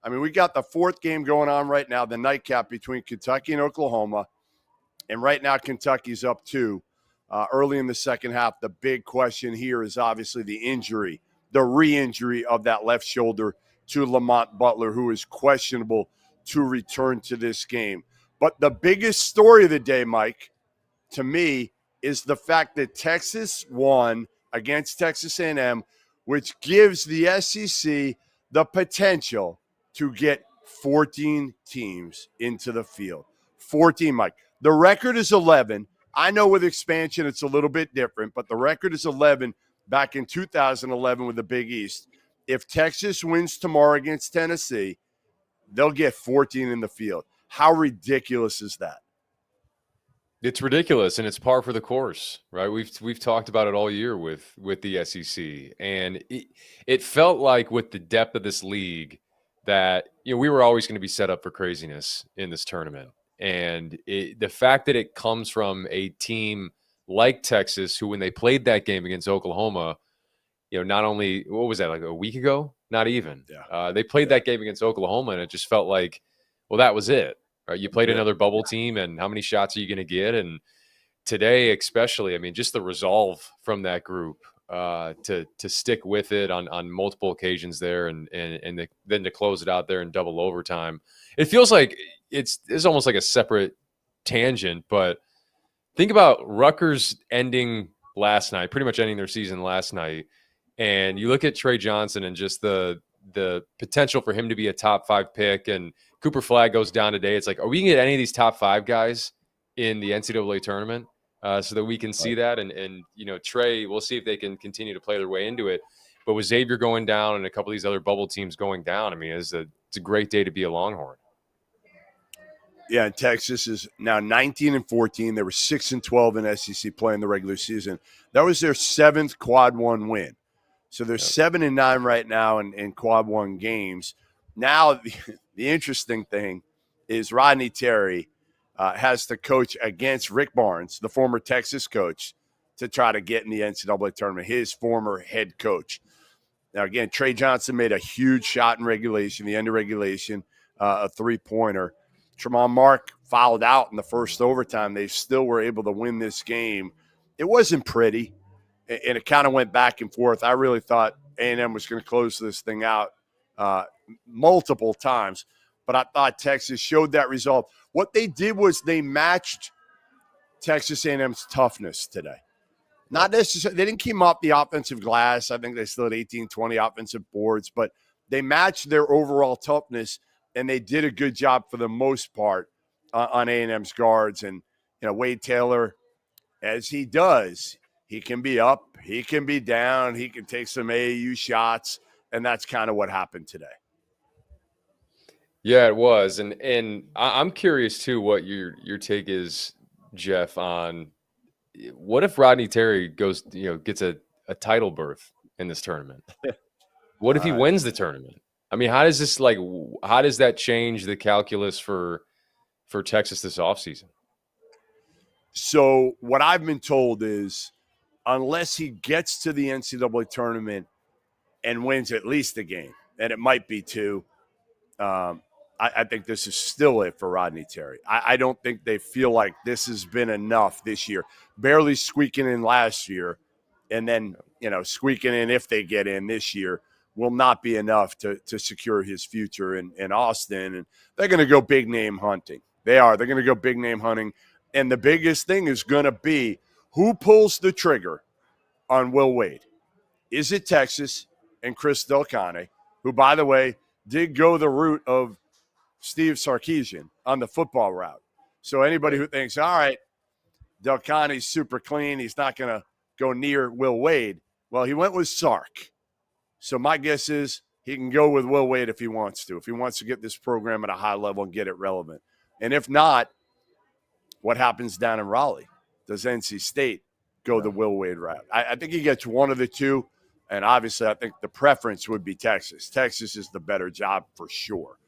I mean, we got the fourth game going on right now, the nightcap between Kentucky and Oklahoma. And right now, Kentucky's up 2 early in the second half. The big question here is obviously the injury, the re-injury of that left shoulder to Lamont Butler, who is questionable to return to this game. But the biggest story of the day, Mike, to me, is the fact that Texas won against Texas A&M, which gives the SEC the potential to get 14 teams into the field. 14, Mike. The record is 11. I know with expansion it's a little bit different, but the record is 11 back in 2011 with the Big East. If Texas wins tomorrow against Tennessee, they'll get 14 in the field. How ridiculous is that? It's ridiculous, and it's par for the course, right? We've talked about it all year with the SEC, and it felt like with the depth of this league that we were always going to be set up for craziness in this tournament. And the fact that it comes from a team like Texas, who when they played that game against Oklahoma, not only, what was that, like a week ago? Not even. Yeah. They played that game against Oklahoma, and it just felt like, well, that was it. Right? You played another bubble team, and how many shots are you going to get? And today, especially, I mean, just the resolve from that group to stick with it on multiple occasions there, and then to close it out there in double overtime. It feels like it's almost like a separate tangent, but think about Rutgers ending last night, pretty much ending their season last night, and you look at Trey Johnson and just the potential for him to be a top 5 pick, and Cooper Flagg goes down today. It's like, are we going to get any of these top 5 guys in the NCAA tournament so that we can see that? And Trey, we'll see if they can continue to play their way into it. But with Xavier going down and a couple of these other bubble teams going down, I mean, it's a great day to be a Longhorn. Yeah, Texas is now 19-14. They were 6-12 in SEC play in the regular season. That was their 7th Quad 1 win. So they're 7-9 right now in Quad 1 games. Now, the interesting thing is Rodney Terry has to coach against Rick Barnes, the former Texas coach, to try to get in the NCAA tournament, his former head coach. Now, again, Trey Johnson made a huge shot in regulation, the end of regulation, a three-pointer. Tremont Mark fouled out in the first overtime. They still were able to win this game. It wasn't pretty, and it kind of went back and forth. I really thought A&M was going to close this thing out multiple times, but I thought Texas showed that result. What they did was they matched Texas A&M's toughness today. Not necessarily, they didn't keep up the offensive glass. I think they still had 18-20 offensive boards, but they matched their overall toughness, and they did a good job for the most part on A&M's guards. And, Wade Taylor, as he does, he can be up, he can be down, he can take some AAU shots, and that's kind of what happened today. Yeah, it was. And I'm curious, too, what your take is, Jeff, on what if Rodney Terry goes, gets a title berth in this tournament? What if he wins the tournament? I mean, how does that change the calculus for Texas this offseason? So what I've been told is unless he gets to the NCAA tournament and wins at least a game, and it might be 2, I think this is still it for Rodney Terry. I don't think they feel like this has been enough this year. Barely squeaking in last year, and then, squeaking in if they get in this year will not be enough to secure his future in Austin. And they're going to go big name hunting. They are. They're going to go big name hunting. And the biggest thing is going to be who pulls the trigger on Will Wade. Is it Texas and Chris Del Conte, who, by the way, did go the route of Steve Sarkisian on the football route? So anybody who thinks, all right, Del Conte's super clean, he's not going to go near Will Wade. Well, he went with Sark. So my guess is he can go with Will Wade if he wants to get this program at a high level and get it relevant. And if not, what happens down in Raleigh? Does NC State go the Will Wade route? I think he gets one of the two, and obviously I think the preference would be Texas. Texas is the better job for sure.